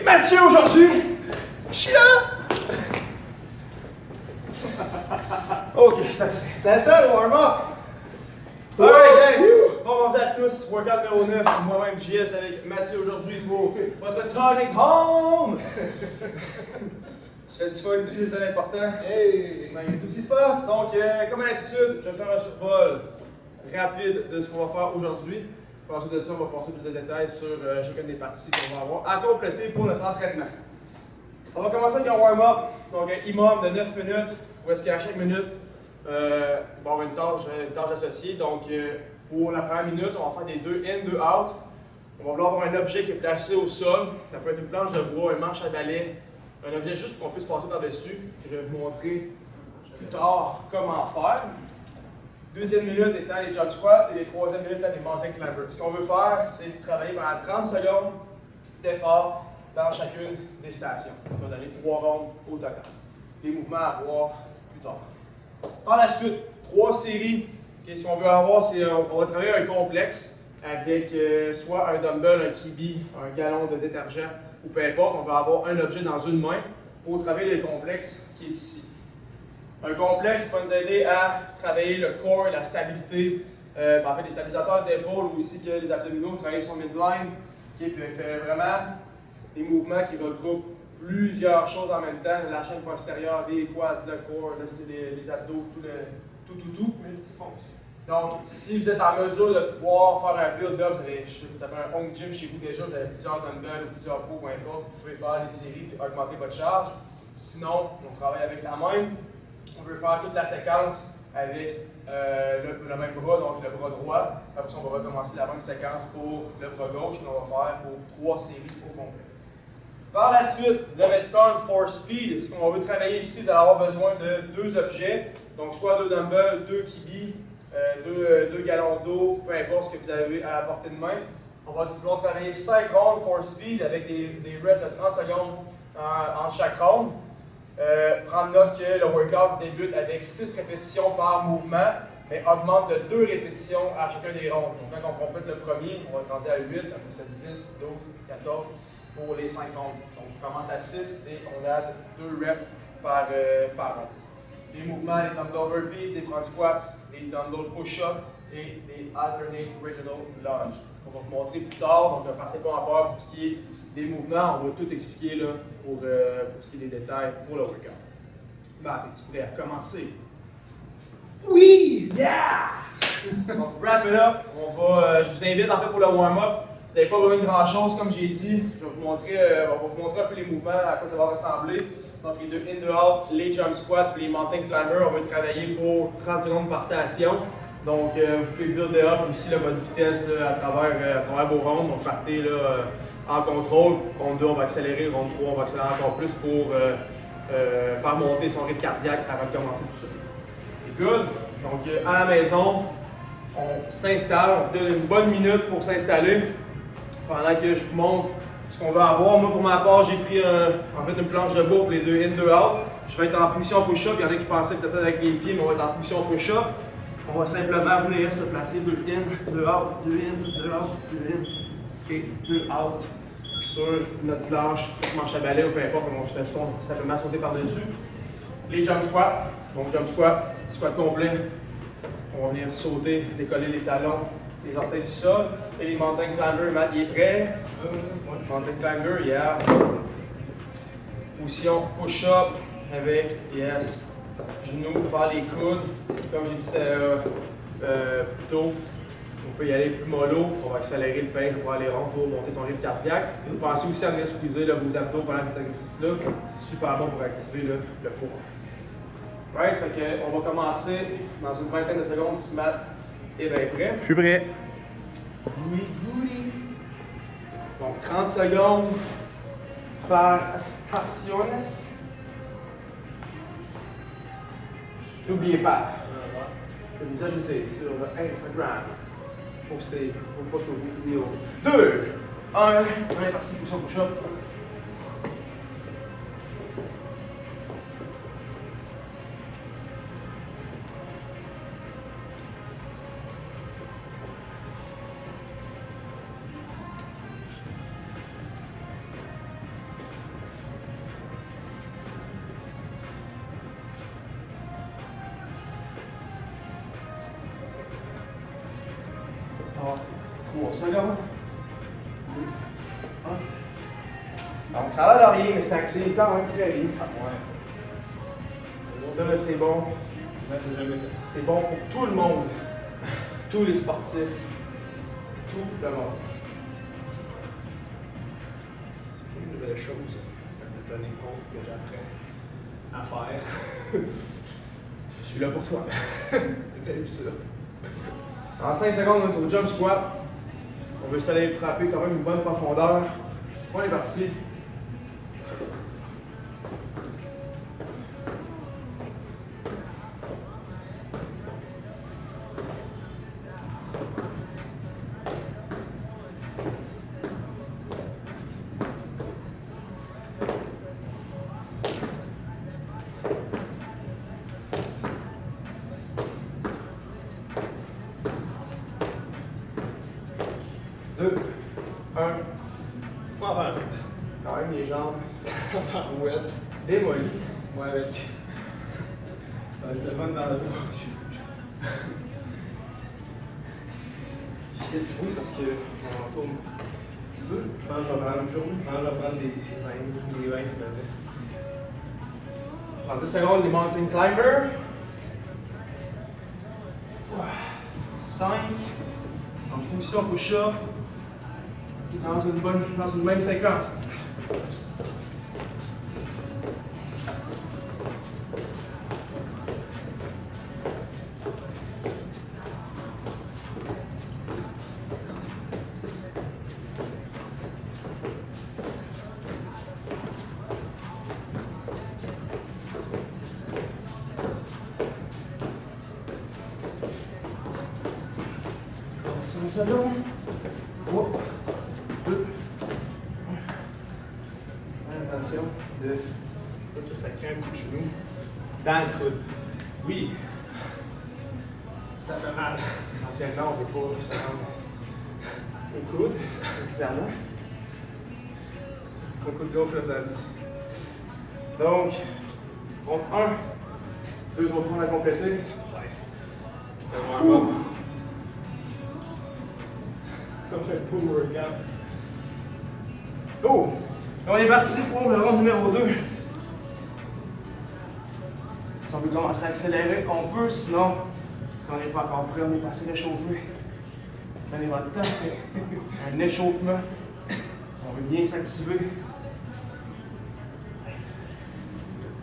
Mathieu aujourd'hui. Je suis là. Ok, c'est ça le warm-up. Alright guys, bonjour à tous. Workout numéro 9, moi-même JS avec Mathieu aujourd'hui pour votre Tonic Home. Tu fais du fun ici, c'est ça l'important. Hey! Malgré tout ce qui se passe. Donc, comme à l'habitude, je vais faire un survol rapide de ce qu'on va faire aujourd'hui. Ensuite de ça, on va passer plus de détails sur chacune des parties qu'on va avoir à compléter pour notre entraînement. On va commencer avec un warm-up, donc un imam de 9 minutes, où est-ce qu'à chaque minute, il va y avoir une tâche associée. Donc, pour la première minute, on va faire des 2 in, 2 out. On va vouloir avoir un objet qui est placé au sol. Ça peut être une planche de bois, un manche à balai, un objet juste pour qu'on puisse passer par-dessus, que je vais vous montrer plus tard comment faire. Deuxième minute étant les jump squats et les troisième minute étant les mountain climbers. Ce qu'on veut faire, c'est travailler pendant 30 secondes d'effort dans chacune des stations. Ça va donner 3 rondes au total. Les mouvements à voir plus tard. Par la suite, 3 séries. Okay, ce qu'on veut avoir, c'est on va travailler un complexe avec soit un dumbbell, un kibi, un gallon de détergent ou peu importe. On va avoir un objet dans une main pour travailler le complexe qui est ici. Un complexe va nous aider à travailler le corps, la stabilité, en fait les stabilisateurs d'épaule aussi que les abdominaux, travailler son midline, qui fait vraiment des mouvements qui regroupent plusieurs choses en même temps, la chaîne postérieure, des quads, le corps, les abdos, tout. Multifonction. Donc, si vous êtes en mesure de pouvoir faire un build-up, vous avez un home gym chez vous déjà, vous avez plusieurs dumbbells ou plusieurs poids, peu importe, vous pouvez faire des séries et augmenter votre charge. Sinon, on travaille avec la même. On veut faire toute la séquence avec le même bras, donc le bras droit. Après ça, on va recommencer la même séquence pour le bras gauche qu'on va faire pour 3 séries au complet. Par la suite, le Metcon for Speed. Ce qu'on veut travailler ici, vous allez avoir besoin de 2 objets. Donc, soit 2 dumbbells, 2 kibis, 2 gallons d'eau, peu importe ce que vous avez à la portée de main. On va vouloir travailler 5 rounds for Speed avec des reps de 30 secondes en chaque round. Prendre note que le workout débute avec 6 répétitions par mouvement, mais augmente de 2 répétitions à chacun des rondes. Donc, quand on complète le premier, on va être rendu à 8, après ça 10, 12, 14 pour les 5 rondes. Donc, on commence à 6 et on a 2 reps par ronde. Les mouvements, les dumbbell burpees, des front squats, des dumbbell push-ups et des alternate regional lunge. On va vous montrer plus tard, donc ne partez pas en peur pour ce qui est des mouvements, on va tout expliquer là, pour ce qui est des détails pour le workout. Ben, es-tu prêt à commencer? Oui! Yeah! Donc, wrap it up. Je vous invite en fait pour le warm-up. Vous n'avez pas besoin de grand-chose, comme j'ai dit. On va vous montrer un peu les mouvements, à quoi ça va ressembler. Donc, les 2 in, 2 out, les jump squats et les mountain climbers, on va travailler pour 30 secondes par station. Donc, vous pouvez build up aussi là, votre vitesse là, à travers vos rondes. Donc, partez là, en contrôle. Ronde 2, on va accélérer. Ronde 3, on va accélérer encore plus pour faire monter son rythme cardiaque avant de commencer tout ça. C'est good. Donc, à la maison, on s'installe. On donne une bonne minute pour s'installer pendant que je vous montre ce qu'on va avoir. Moi, pour ma part, j'ai pris une planche de bois pour les 2 in, 2 out. Je vais être en position push-up. Il y en a qui pensaient que c'était avec les pieds, mais on va être en position push-up. On va simplement venir se placer 2 in, 2 out, 2 in, 2 out, 2 in et 2 out sur notre planche, manche à balai ou peu importe, on va simplement sauter par-dessus. Les jump squats, donc jump squat, squat complet. On va venir sauter, décoller les talons, les orteils du sol. Et les mountain climbers, Matt, il est prêt? Mountain climber, yeah. Position push-up avec, yes, genoux vers les coudes. Comme j'ai dit plus tôt, on peut y aller plus mollo, on va accélérer le pain pour aller rond pour monter son rythme cardiaque. Pensez aussi à venir squeezer vos abdos pendant cet exercice-là. C'est super bon pour activer le poids. Right, fait que on va commencer dans une vingtaine de secondes si Matt est bien prêt. Je suis prêt. Donc 30 secondes par stationes. N'oubliez pas de nous ajouter sur Instagram. Poster une photo, une vidéo. 2, 1, on est parti pour son push-up. Encore 3 secondes. 2, 1. Donc, ça a l'air de rien, mais ça active quand même très bien. Ça, là, c'est bon. C'est bon pour tout le monde. Tous les sportifs. Tout le monde. C'est une nouvelle chose de tenir compte que j'apprends à faire. Je suis là pour toi. J'ai vu ça. En 5 secondes, on est au jump squat. On veut s'aller frapper quand même une bonne profondeur. On est parti. Deux, un. Pas mal. Quand même les jambes Ouette. démolies. Moi avec. Avec le vent dans la bouche. Je fais du bruit parce que on tourne deux. Je pense que je vais prendre des 20 qui m'avaient. En 10 secondes, les mountain climbers. 5. En position push-up. Dans une même séquence. Secondes. 3, 2, 1. Attention. 2. Ça crée un coup de genou dans le coude. Oui. Ça fait mal. Anciennement, on ne peut pas se rendre Au coude. nécessairement. Mon coup de gauche, là, ça dit. Donc, on 1, 2 autres rondes à compléter. Ouais. C'est vraiment bon. Comme un beau workout. Oh! On est parti pour le round numéro 2. Si on veut commencer à accélérer, on peut, sinon, si on n'est pas encore prêt, on est passé réchauffé. Prenez votre temps, c'est un échauffement. On veut bien s'activer.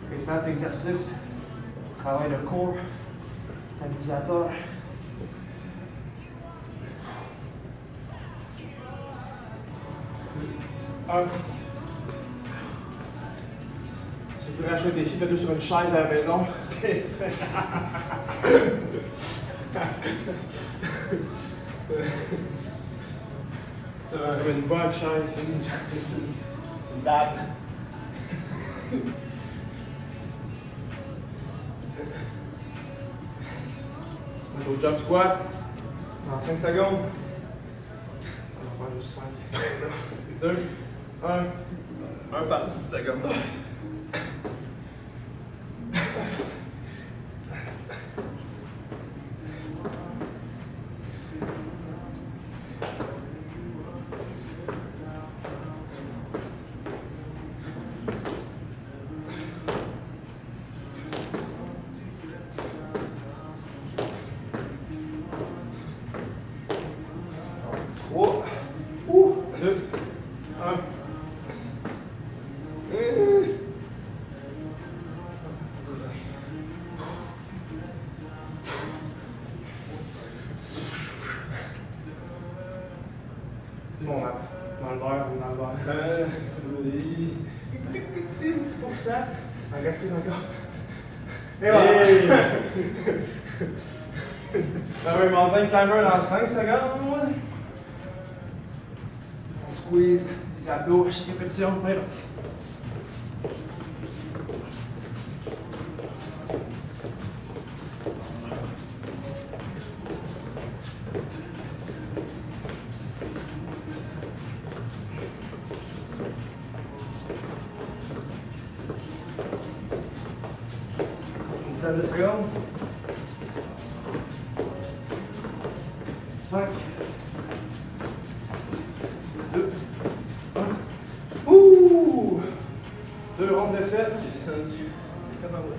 Précédent exercice, travail de corps, stabilisateur. Si vous voulez racheter un défi, faites-le sur une chaise à la maison. C'est vrai. Comme une bonne chaise. Une table. On est au jump squat. Dans 5 secondes. On va faire juste 5. 2, 1. Un par 10 secondes. Bon, dans le verre ou dans le verre. Oui. 10%. En gaspille encore. Et Hey! voilà. Un mountain climber dans 5 secondes. On squeeze les abdos à chaque répétition. On est parti. Une dizaine de secondes. 5, fait. J'ai descendu. Comment ouais?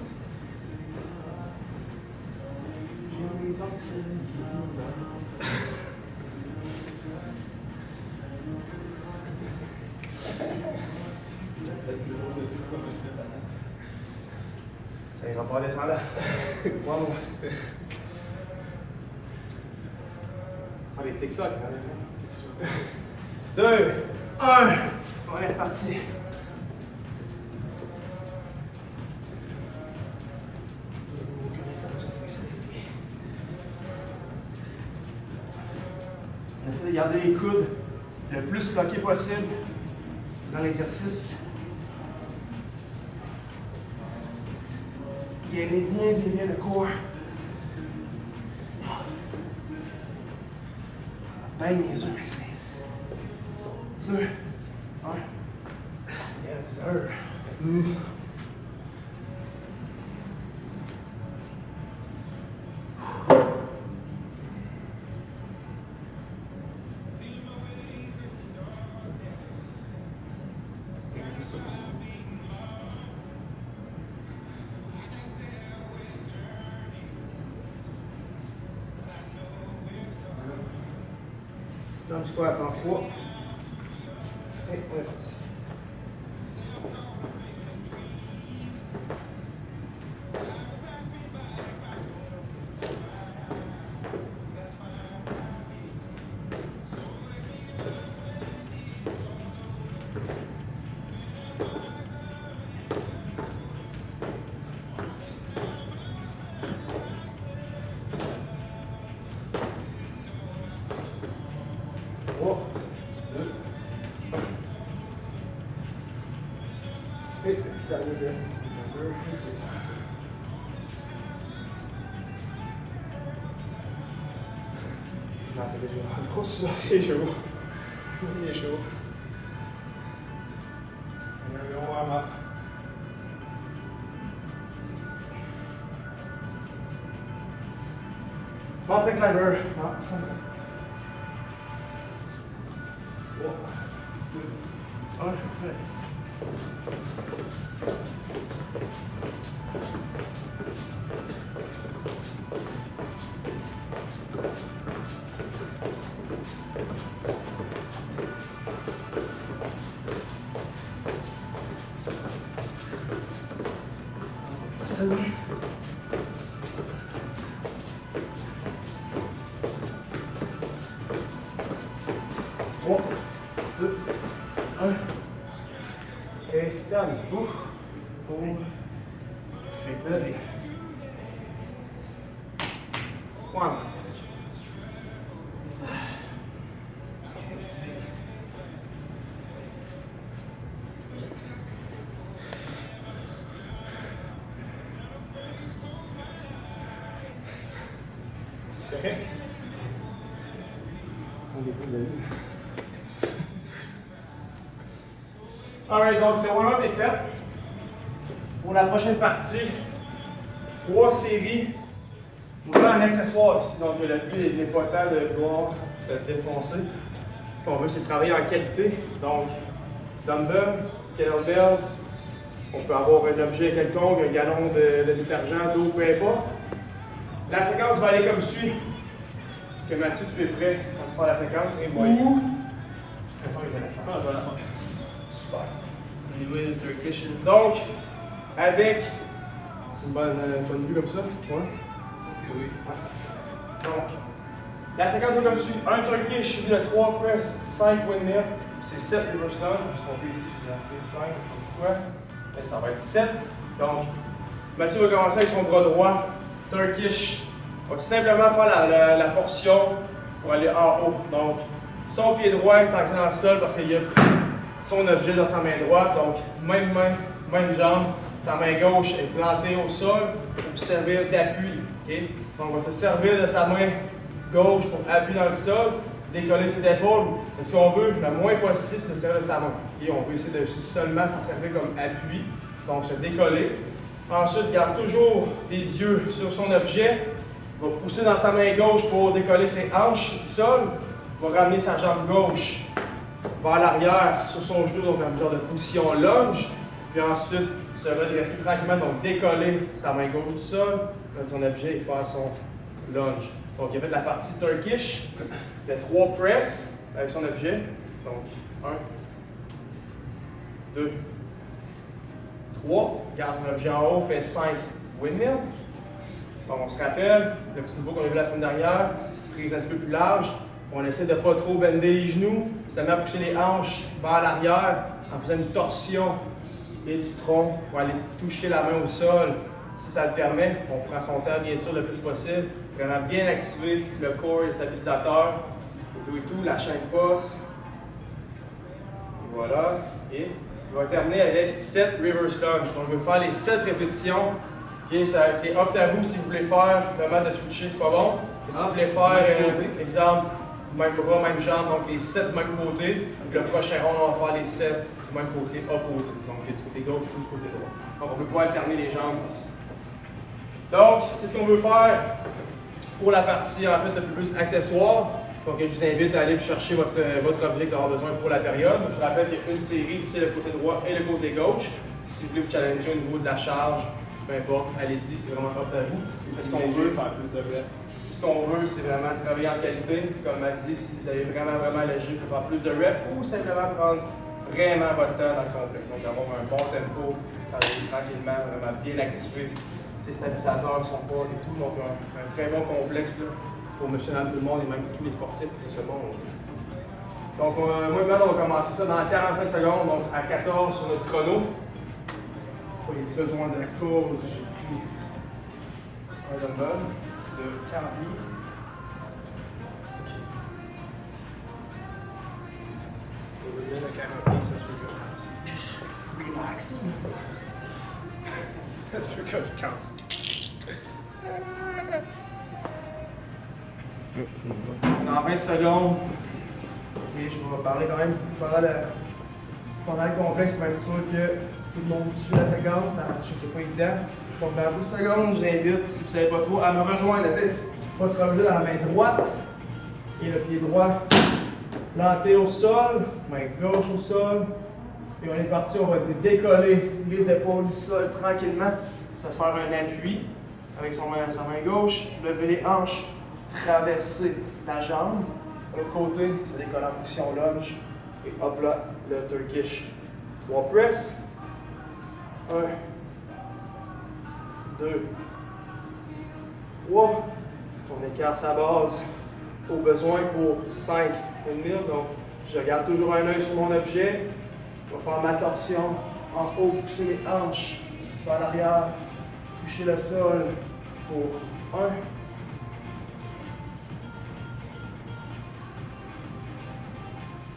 Ça ira pas descendre là. Wow. Ah, les TikTok, hein. 2, 1. On est reparti. On essaie de garder les coudes le plus bloqués possible dans l'exercice. Gainez bien le corps. Ben niaiseux, mais c'est 2, 1. Yes, sir. Dans le squat en 3. Et on est parti. Trop souvent, il est chaud. Il est chaud. On va voir. Mountain climber. Non, ça me 3, 2, 1, Salut. Bon, 2, 1. Et down. Pour. Et ready. 1. Okay. Alright, donc le warm-up est fait. Pour la prochaine partie, 3 séries. On a un accessoire ici, donc le but est important de pouvoir se défoncer. Ce qu'on veut, c'est travailler en qualité. Donc, dumbbell, kettlebell, on peut avoir un objet quelconque, un gallon de détergent, d'eau, peu importe. La séquence va aller comme suit. Est-ce que Mathieu, tu es prêt à faire la séquence? Et moi. Ou... Ah, voilà. Super. Anyway, Turkish. Donc, avec... C'est une bonne vue comme ça? Ouais. Oui. Donc, la séquence est comme suit. Un turkish suivi de 3 press, 5 windmill. C'est 7 reverse lunge. Je vais compter ici, je vais appeler 5, quoi. Et ça va être 7. Donc, Mathieu va commencer avec son bras droit. Turkish. On va simplement faire la portion pour aller en haut. Donc, son pied droit est ancré dans le sol parce qu'il y a son objet dans sa main droite. Donc, même main, même jambe. Sa main gauche est plantée au sol pour servir d'appui. Okay? Donc, on va se servir de sa main gauche pour appuyer dans le sol, décoller ses épaules. Et si on veut, le moins possible, c'est de se servir de sa main. Okay? On peut essayer de seulement s'en servir comme appui. Donc, se décoller. Ensuite, garde toujours les yeux sur son objet. Va pousser dans sa main gauche pour décoller ses hanches du sol. Va ramener sa jambe gauche vers l'arrière sur son genou, donc en genre de position lunge. Puis ensuite, Se redresser tranquillement, donc décoller sa main gauche du sol, mettre son objet et faire son lunge. Donc il a fait la partie Turkish, il fait 3 press avec son objet. Donc 1, 2, 3. Garde son objet en haut, fait 5 windmill. Donc on se rappelle, le petit niveau qu'on a vu la semaine dernière, prise un petit peu plus large. On essaie de ne pas trop bender les genoux, seulement pousser les hanches vers l'arrière en faisant une torsion et du tronc pour aller toucher la main au sol. Si ça le permet, on prend son temps bien sûr le plus possible. Vraiment bien activer le corps et le stabilisateur et tout, la chaîne passe. Voilà. Et on va terminer avec 7 reverse lunge. Donc, on va faire les 7 répétitions. Okay, c'est up à vous si vous voulez faire le mal de switcher, c'est pas bon. Et si vous voulez faire, exemple, même bras, même jambe, donc les 7 du même côté. Le prochain round, on va faire les 7 du même côté opposé. Donc, du côté gauche ou du côté droit. Donc, on peut pouvoir alterner les jambes ici. Donc, c'est ce qu'on veut faire pour la partie en fait le plus accessoire. Donc, je vous invite à aller chercher votre objet que vous avez besoin pour la période. Je vous rappelle qu'il y a une série, c'est le côté droit et le côté gauche. Si vous voulez vous challenger au niveau de la charge, peu importe, allez-y, c'est vraiment up à vous. C'est ce qu'on veut. Faire plus de reps. Ce qu'on veut, c'est vraiment travailler en qualité. Comme m'a dit, si vous avez vraiment léger, c'est faire plus de reps ou simplement prendre vraiment votre temps dans le complexe. Donc, avoir un bon tempo, travailler tranquillement, vraiment bien activé. Ses stabilisateurs, son corps et tout. Donc, un très bon complexe là, pour monsieur et tout le monde et même pour tous les sportifs de ce monde. Donc, moi et Manon, on va commencer ça dans 45 secondes, donc à 14 sur notre chrono. Pour les besoins de la course, j'ai pris un dumbbell de 40 livres. Just relax. Ça se peut que je casse. Dans 20 secondes, et je vais parler quand même pendant le complexe pour être sûr que tout le monde suit la séquence. Je sais que c'est pas évident. Donc dans 10 secondes, je vous invite, si vous ne savez pas trop, à me rejoindre avec votre objet dans la main droite et le pied droit planté au sol, main gauche au sol. Et on est parti, on va décoller les épaules du sol tranquillement. Ça va faire un appui avec sa main gauche, lever les hanches, traverser la jambe. De l'autre côté, se décoller en position lunge. Et hop là, le Turkish. 3 press. 1, 2, 3. On écarte sa base au besoin pour 5 windmill. Donc, je garde toujours un œil sur mon objet. Je vais faire ma torsion en haut, pousser les hanches vers l'arrière, toucher le sol pour 1,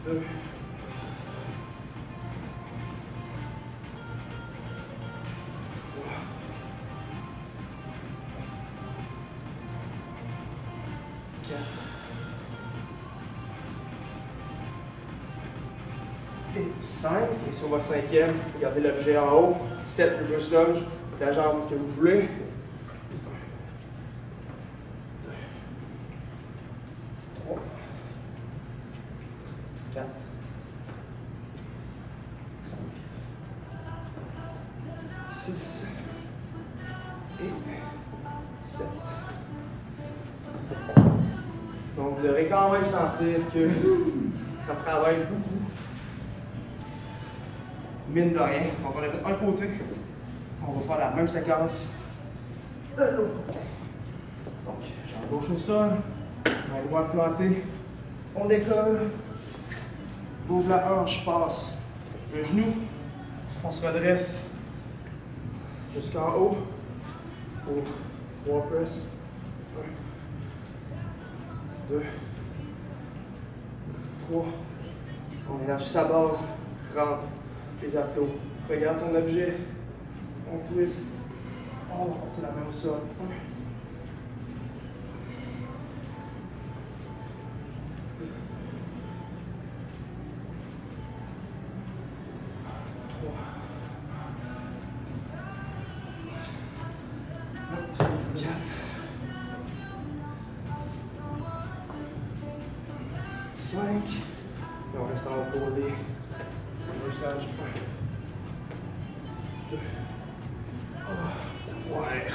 2, 4 et 5. Et sur votre 5e, regardez l'objet en haut. 7 reverse lunge, la jambe que vous voulez. 1, 2, 3, 4, 5, 6 et 7. Donc, vous devrez quand même sentir que ça travaille beaucoup. Mine de rien. Donc, on a fait un côté. On va faire la même séquence de l'autre côté. Donc, jambe gauche au sol, main droite plantée. On décolle. Ouvre la hanche, passe le genou. On se redresse jusqu'en haut. Pour 3 press. 1, 2, 3. On élargit sa base, rentre les abdos. Regarde son objet. On twist. On va porter la main au sol. 1, 2, 3. 4. 5. Et on reste en haut pour les reverse lunge. 1, 2, Ouais.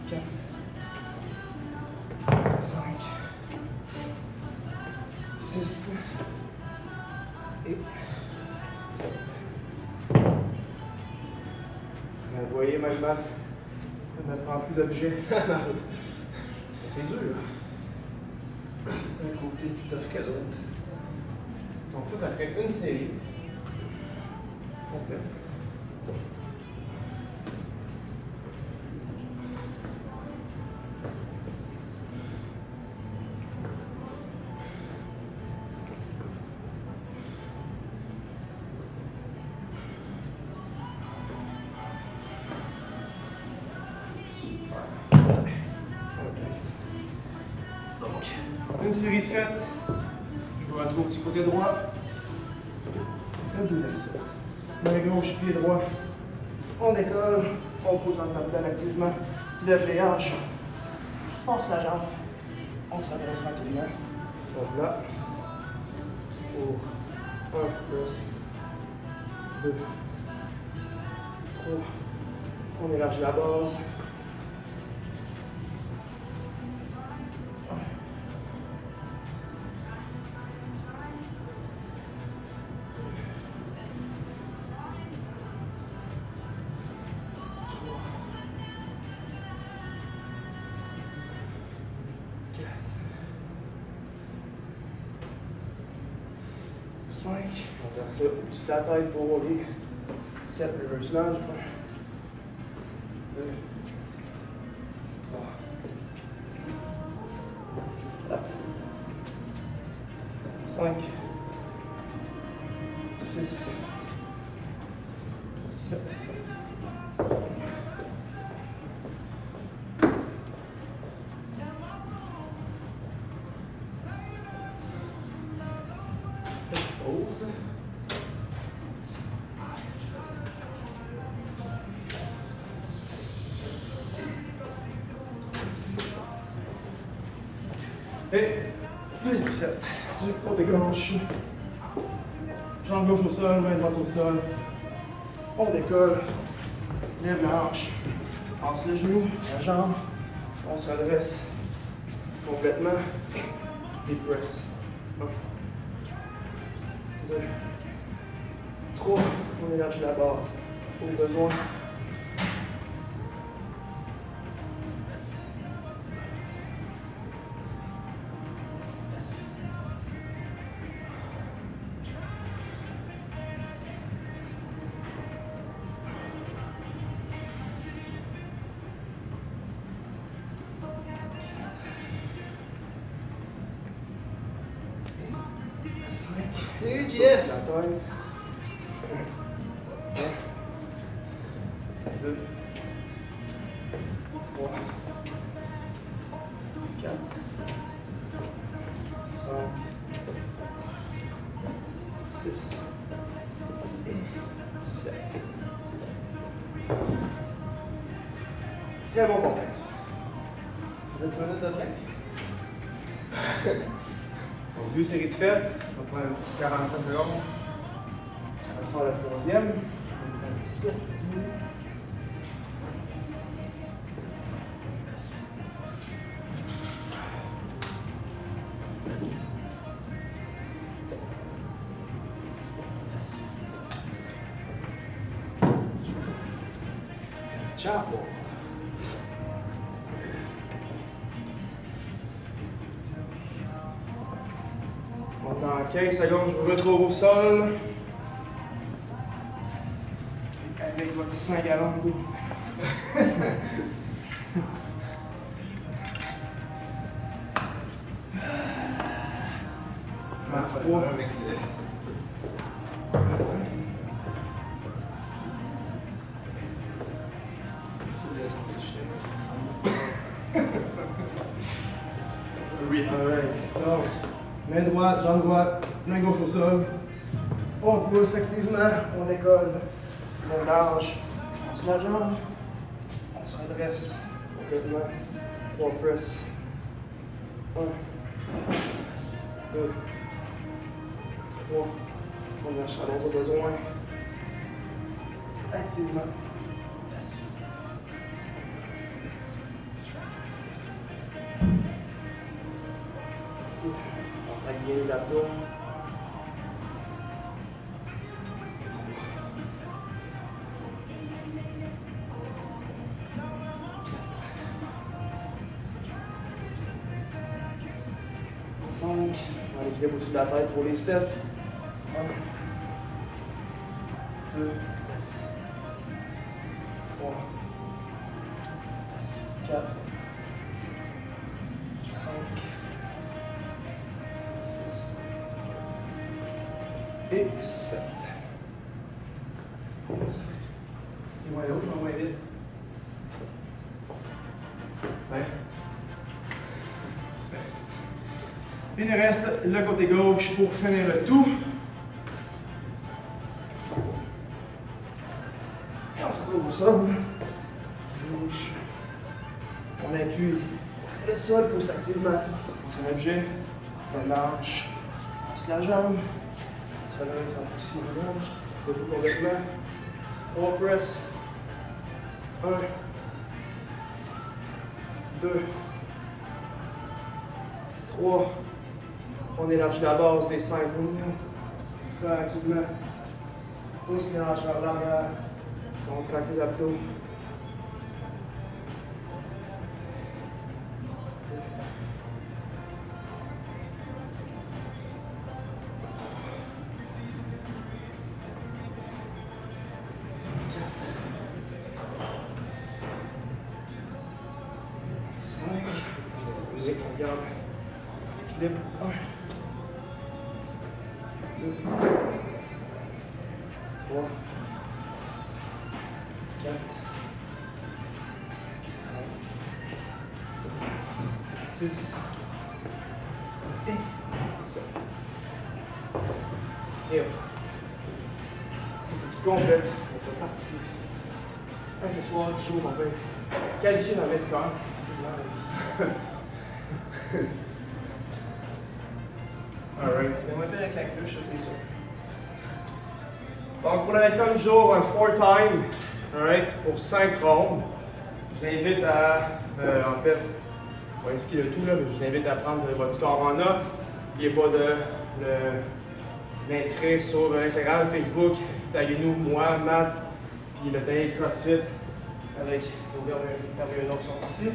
4, 5, 6 et 7. Vous voyez, maintenant, on ne prend plus d'objets. C'est dur. D'un côté plus tough que l'autre. Donc ça fait une série complète. Donc, une série de fêtes. Je me retrouve du côté droit. Main gauche, pied droit. On décolle. On pose en abdomen activement. Lève les hanches. Force la jambe. On se redresse tranquillement. Donc là. Pour 1 plus 2 3. On élargit la base. On va faire ça au-dessus de la tête pour rouler. 7 reverse lunge. 2, 3, 4, 5, 6, 7. Pause. Et deuxième set. Du côté gauche. Jambe gauche au sol, main droite au sol. On décolle. Lève la hanche. Passe le genou, la jambe. On se redresse complètement. Et press. 1, 2, 3. On élargit la barre au besoin. Huge, yes! La tête. 1, 2, 3, 4, 5, 6 et 7. Très bon complexe. 10 minutes de break. Donc, 2 séries de fêtes. On va prendre un petit 45 secondes. On va faire la troisième. Chapeau. Dans 15 secondes, je vous retrouve au sol. Avec votre 5 gallons d'eau. Avec le... Alright. Donc, main droite, jambe droite, main gauche au sol. On pousse activement, on décolle. On lâche, on se la jambe, on se redresse complètement. On press. 1, 2, 3. On lâche à l'autre besoin. Activement. Contracte bien les abdos. 5. On va l'équilibre au-dessus de la tête pour les 7. 1, 2, 3, 4, 5, 6 et 7. Et voilà, l'autre, on va aider. 20. Il nous reste le côté gauche pour finir le tout. Et on se retrouve au sol. Gauche. On appuie le sol pulsativement. C'est un objet. On lâche. On passe la jambe. On se redresse en position de gauche. Debout complètement. On press. 1, 2, 3. On élargit la base des 5 mouvements. Tranquillement. Pousse les hanches vers l'arrière. On contracte les abdos. Musique, on garde l'équilibre. 1, 2, 3, 4, 5, 6 et 7. Et hop. C'est tout complet. Notre partie. Accessoire du jour, on va qualifier dans notre corps. Alright. On va faire un cactus, ça c'est sûr. Donc pour la méthode du jour, un 4-time, alright, pour 5 rondes. Je vous invite à, en fait, on va expliquer le tout là, mais je vous invite à prendre votre score en note. N'oubliez pas de l'inscrire sur Instagram, Facebook. Taguez-nous, moi, Matt, puis le Dave CrossFit avec nos intervenants qui sont ici.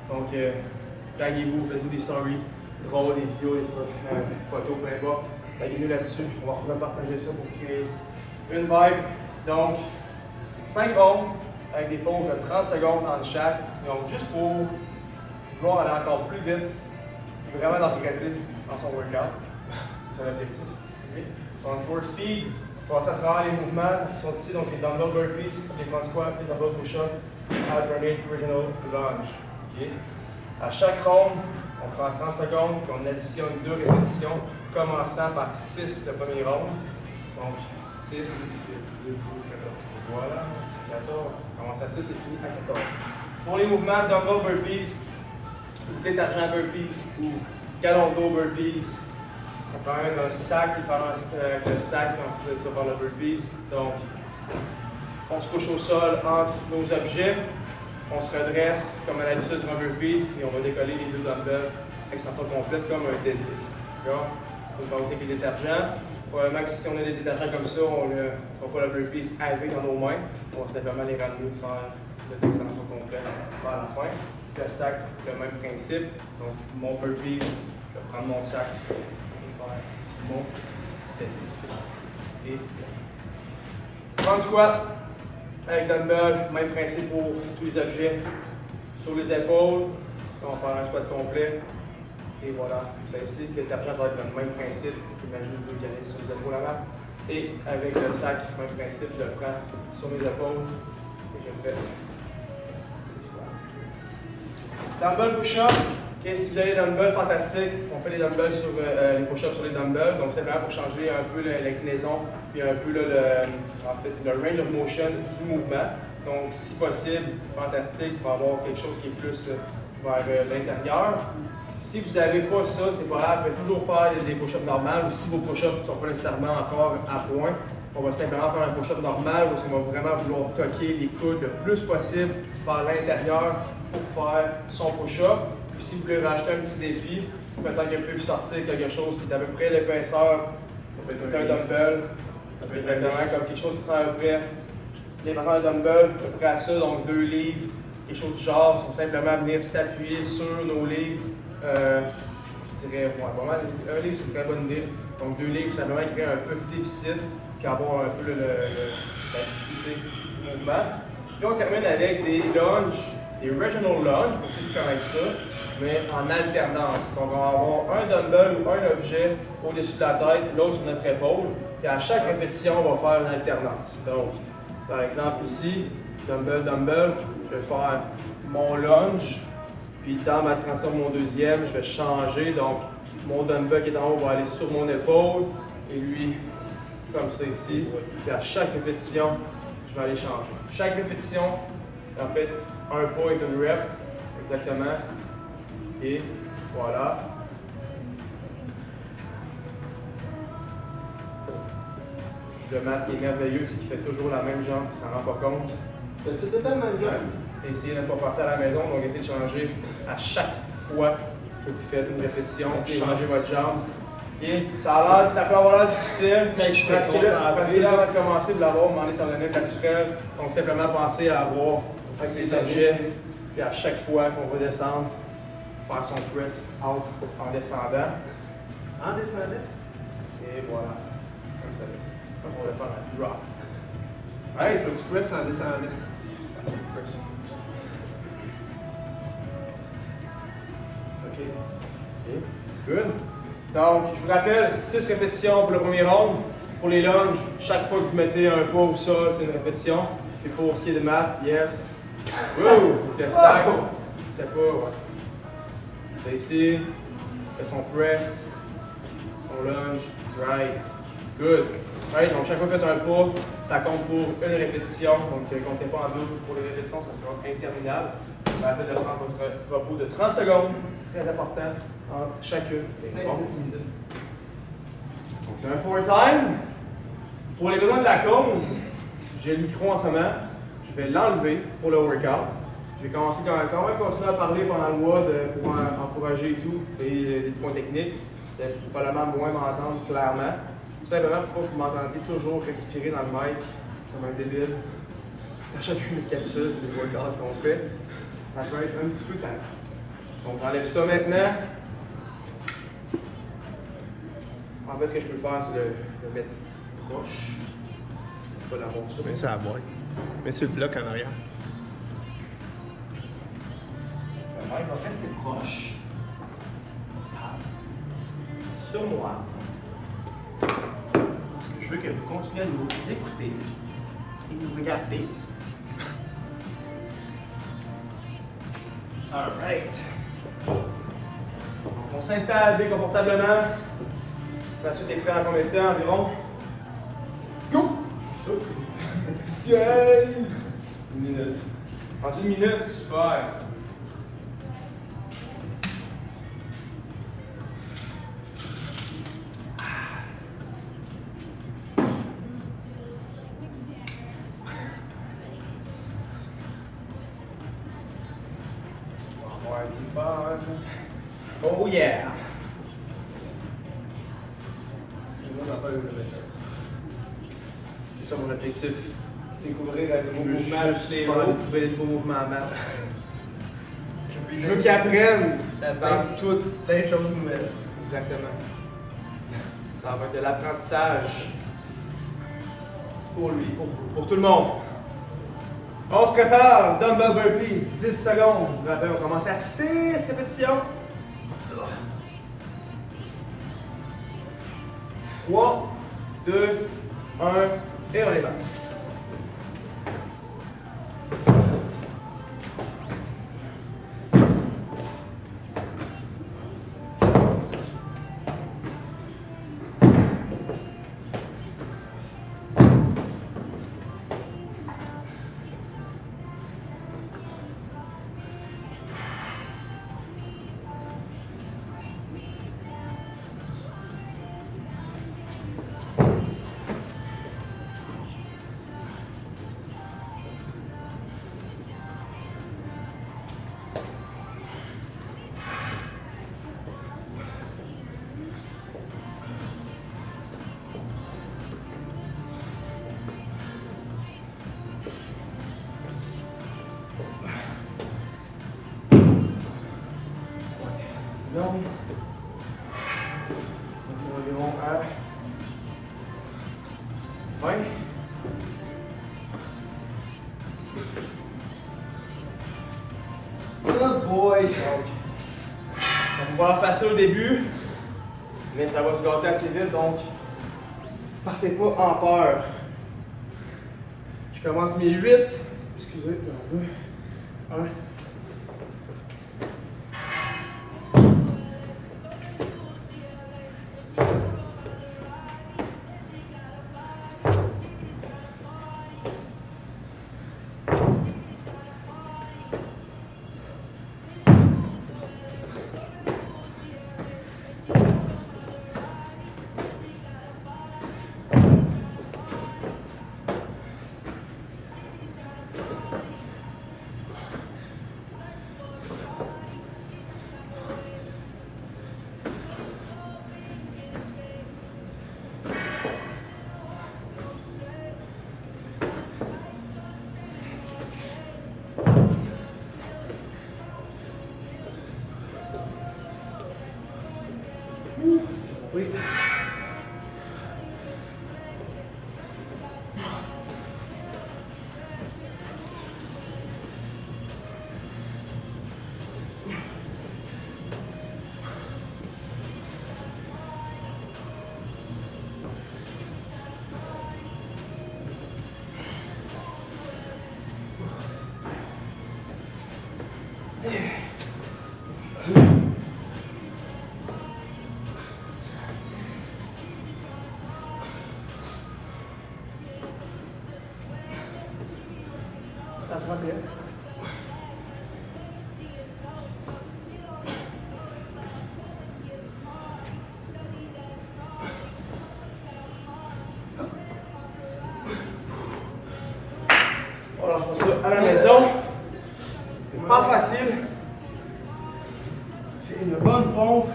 Donc, taguez-vous, faites-vous des stories, drôles, des vidéos, des photos, peu importe. Taguez-nous là-dessus. On va repartager ça pour créer une vibe. Donc, 5 rondes avec des pauses de 30 secondes entre chaque. Donc, juste pour vouloir aller encore plus vite, vraiment dans le regretter dans son workout. C'est l'objectif. Okay. Donc, for speed, passer à travers les mouvements qui sont ici, donc les dumbbell burpees, les front squats, les dumbbell push-ups, alternate original lunge. Okay. À chaque ronde, on prend 30 secondes, puis on additionne 2 répétitions, commençant par 6 le premier round. Donc, 6, 2, 14. Voilà, 14. On commence à 6 et fini à 14. Pour les mouvements dumbbell burpees, ou détergent burpees, ou galon d'eau burpees, on prend un sac, puis avec le sac, puis ensuite on va faire le burpees. Donc, on se couche au sol entre nos objets. On se redresse comme à l'habitude sur un burpee et on va décoller les 2 dumbbells extension complète comme un deadlift. D'accord? On va aussi avec les détergents. Probablement que si on a des détergents comme ça, on ne va pas le burpee avec dans nos mains. On va simplement les ramener pour faire l'extension complète vers la fin. Puis le sac, le même principe. Donc mon burpee, je vais prendre mon sac et faire mon deadlift. Et front squat. Avec dumbbell, même principe pour tous les objets. Sur les épaules, on va faire un squat complet. Et voilà, c'est ici. Le détergent, ça va être le même principe. Imaginez 2 caresses sur les épaules avant. Et avec le sac, même principe, je le prends sur mes épaules et je fais des squats. Dumbbell push-up. Okay, si vous avez des dumbbells, fantastique. On fait les dumbbells sur les push-ups sur les dumbbells. Donc, c'est vraiment pour changer un peu l'inclinaison puis un peu le range of motion du mouvement. Donc, si possible, fantastique pour avoir quelque chose qui est plus vers l'intérieur. Si vous n'avez pas ça, c'est pas grave, vous pouvez toujours faire des push-ups normales. Ou si vos push-ups ne sont pas nécessairement encore à point, on va simplement faire un push-up normal parce qu'on va vraiment vouloir toquer les coudes le plus possible vers l'intérieur pour faire son push-up. Puis si vous voulez rajouter un petit défi, Maintenant qu'il peut sortir quelque chose qui est à peu près l'épaisseur d'un dumbbell. Ça peut être exactement comme quelque chose qui ressemble à peu près l'épaisseur d'un dumbbell, à peu près à ça, donc 2 livres, quelque chose du genre. Il faut simplement venir s'appuyer sur nos livres. Je dirais, vraiment, 1 livre, c'est une très bonne idée. Donc 2 livres, simplement créer un petit déficit, puis avoir un peu la difficulté du mouvement. Puis on termine avec des lunges, des regional lunges, pour ceux qui connaissent ça, mais en alternance. Donc on va avoir un dumbbell ou un objet au-dessus de la tête, l'autre sur notre épaule, et à chaque répétition, on va faire une alternance. Donc, par exemple ici, dumbbell, dumbbell, je vais faire mon lunge, puis dans ma transition, mon deuxième, je vais changer. Donc, mon dumbbell qui est en haut va aller sur mon épaule, et lui, comme ça ici. Puis à chaque répétition, je vais aller changer. Chaque répétition, en fait, un point, une rep, exactement. Et voilà. Le masque est merveilleux, c'est qu'il fait toujours la même jambe, il s'en rend pas compte. C'était tellement bien. Essayez de ne pas passer à la maison, donc essayez de changer à chaque fois que vous faites une répétition, changez votre jambe. Et ça peut avoir l'air difficile, parce que là, avant de commencer, vous l'avoir demandé sur le net naturel. Donc simplement pensez à avoir ces objets, puis à chaque fois qu'on va descendre, faire son press out en descendant. En descendant? Et voilà, comme ça ici. Comme on va faire un drop. Ouais, il faut que tu presses en descendant. OK. Good. Donc, je vous rappelle, 6 répétitions pour le premier round. Pour les lunges, chaque fois que vous mettez un pas au sol, c'est une répétition. Et pour ce qui est de maths, yes. Wouh! C'était sac. C'était pas, ouais. C'est ici. Fait son press. Son lunge. Right. Good. Right, donc chaque fois que vous faites un pas, ça compte pour une répétition. Donc, comptez pas en double pour les répétitions, ça sera interminable. Je vous rappelle de prendre votre repos de 30 secondes. Très important entre chacune des pompes. Donc, c'est un 4 time. Pour les besoins de la cause, j'ai le micro en ce moment. Je vais l'enlever pour le workout. Je vais commencer quand même continuer à parler pendant le mois pour encourager et tout, des petits points techniques. Vous allez probablement moins m'entendre clairement. Simplement pour que vous m'entendiez toujours respirer dans le mic comme un débile. Dans chacune des capsules, des workouts qu'on fait, ça peut être un petit peu tard. Donc, j'enlève ça maintenant. En fait, ce que je peux faire, c'est le mettre proche. Pas d'avoir ça. Mais ça à boîte. Mais c'est le bloc en arrière. Le mic va rester proche. Sur moi. Je veux que vous continuez à nous écouter et nous regarder. Alright. On s'installe bien confortablement. La suite est prête en combien de temps environ? Go! Yay! 1 minute. En 1 minute, super. Oh yeah! C'est ça mon objectif. Découvrir un nouveau mouvement de les Trouver des nouveaux mouvements à maths. Je veux qu'ils apprennent dans toutes plein de choses nouvelles. Exactement. Ça va être de l'apprentissage pour lui, pour vous, pour tout le monde. On se prépare, dumbbell burpees, 10 secondes. Je vous rappelle, on va commencer à 6 répétitions. 3, 2, 1, et on est parti. 20. Good boy. Donc, ça va pouvoir facile au début, mais ça va se gâter assez vite, donc partez pas en peur. Je commence mes 8. Excusez, 2, 1. Oui. Ça va bien. Voilà, on fait ça à la maison. C'est pas facile. C'est une bonne pompe.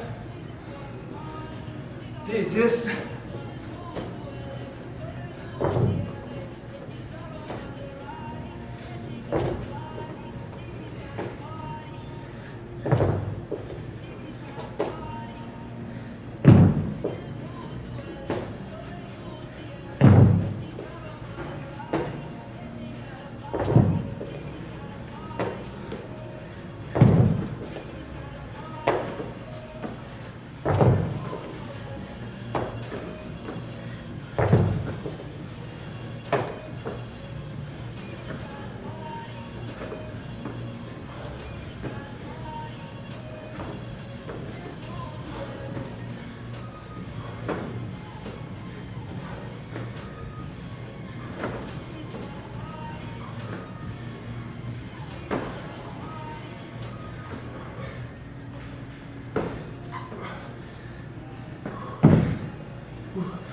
Pied 10.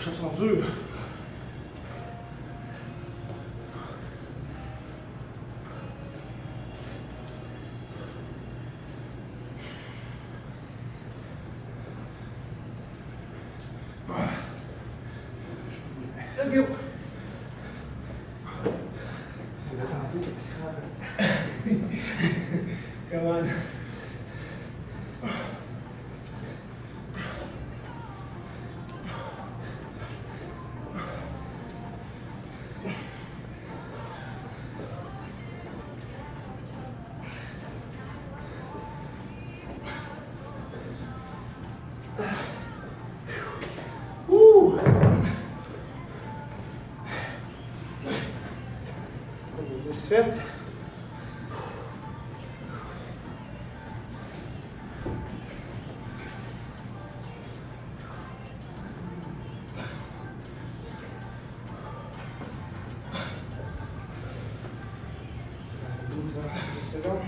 Les sont durs. Let's go. On attend tout, parce que come on. Fait. C'est bon.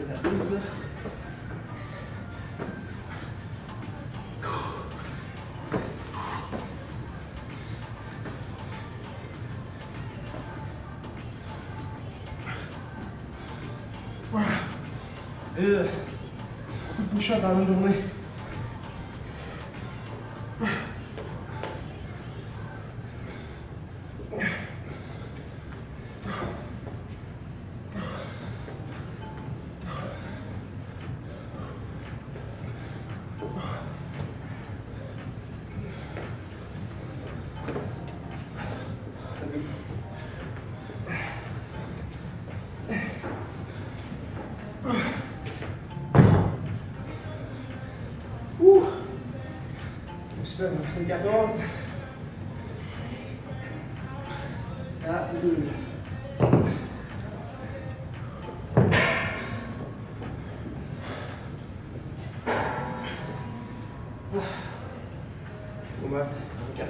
la blouse, là. Voilà. Et beaucoup de push-up dans la journée. C'est 14. Ça, 2. On va 4.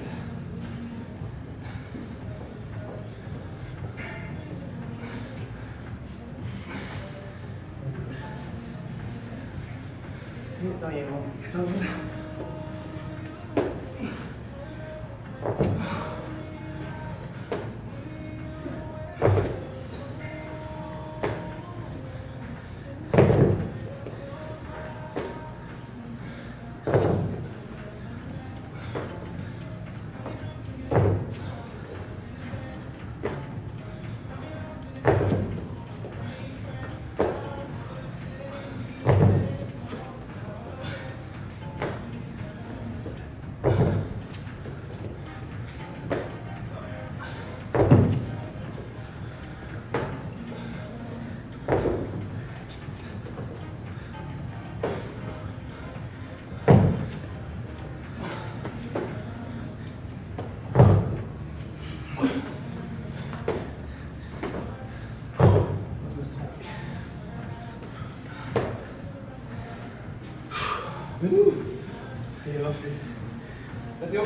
Et derrière, 14. Et là, Mathéo.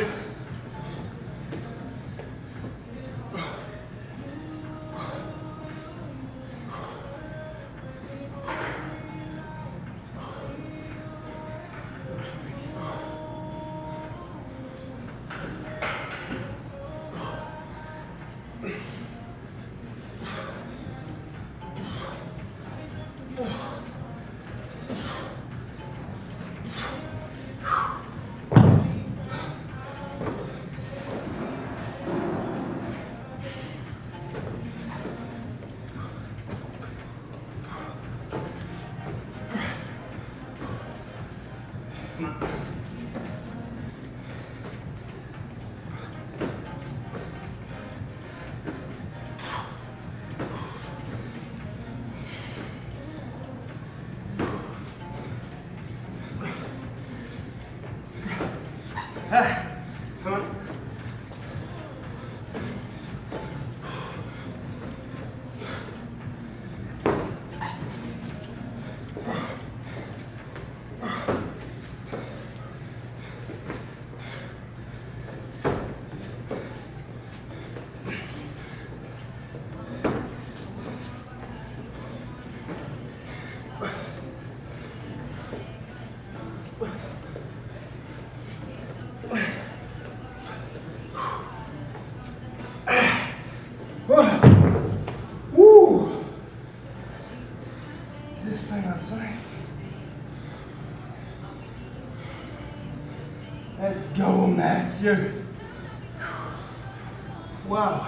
Ah, come on. Ouh! 10,55. Let's go, Mathieu. Wow.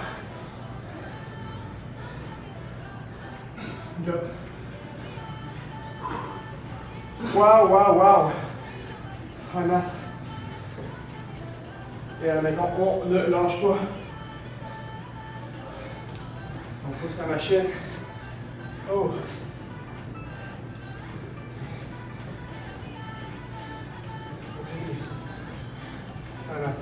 Good job. Wow, wow, wow. Voilà. Et maintenant, on ne lâche pas. On pousse la machine. Oh. Voilà.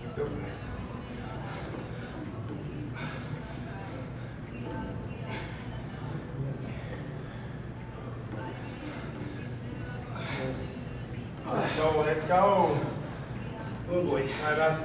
Let's go. Let's go, let's go. Oh boy. Ouais, Matt.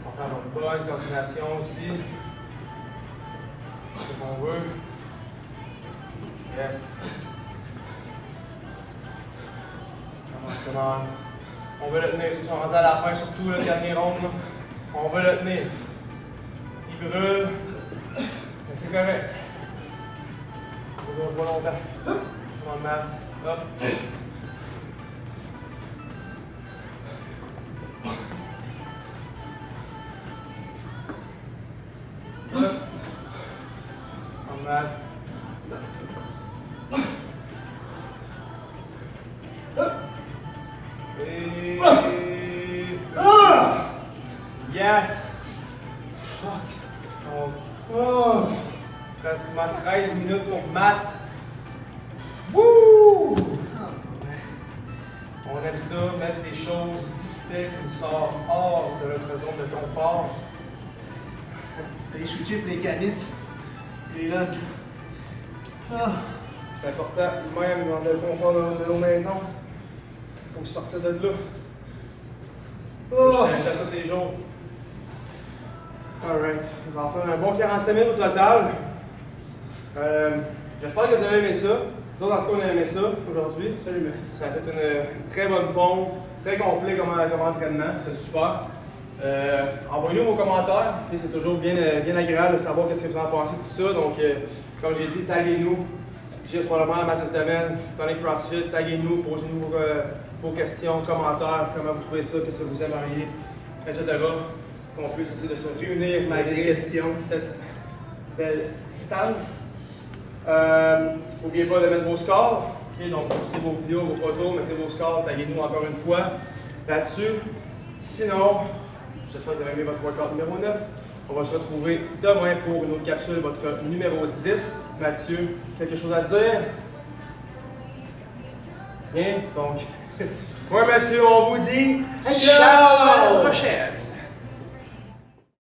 On va faire une bonne continuation aussi. C'est ce qu'on veut. Yes. Come on. On veut le tenir. Ils sont rendus à la fin, surtout le dernier round. Là. On veut le tenir. Il brûle. Mais c'est correct. On va le voir longtemps. Come on, Matt. Hop. Hop. Come on, Matt. Yes! Fuck! Oh! Pratiquement 13 minutes pour Matt. Wouh! On aime ça, mettre des choses difficiles qui nous sortent hors de notre zone de confort. Les switcher pour les canisses. Les lunges. Ah. C'est important, même dans le confort de nos maisons. Il faut sortir de là. Oh! Je fais ça tous les jours. Alright, on va en faire un bon 45 minutes au total. J'espère que vous avez aimé ça. Nous, en tout cas, on a aimé ça aujourd'hui. Salut, mais ça a fait une très bonne pompe, très complet comme entraînement. C'est super. Envoyez-nous vos commentaires. C'est toujours bien agréable de savoir ce que vous en pensez de tout ça. Donc, comme j'ai dit, taguez-nous. J'ai probablement Matt cette semaine, Tony CrossFit, taguez-nous, posez-nous vos questions, commentaires, comment vous trouvez ça, qu'est-ce que vous aimeriez, etc. Qu'on puisse essayer de se réunir malgré cette belle distance. N'oubliez pas de mettre vos scores. Okay, donc, postez vos vidéos, vos photos, mettez vos scores, taguez-nous encore une fois là-dessus. Sinon, j'espère que vous avez aimé votre workout numéro 9. On va se retrouver demain pour une autre capsule, votre numéro 10. Mathieu, quelque chose à dire? Bien, donc, moi Mathieu, on vous dit ciao! À la prochaine!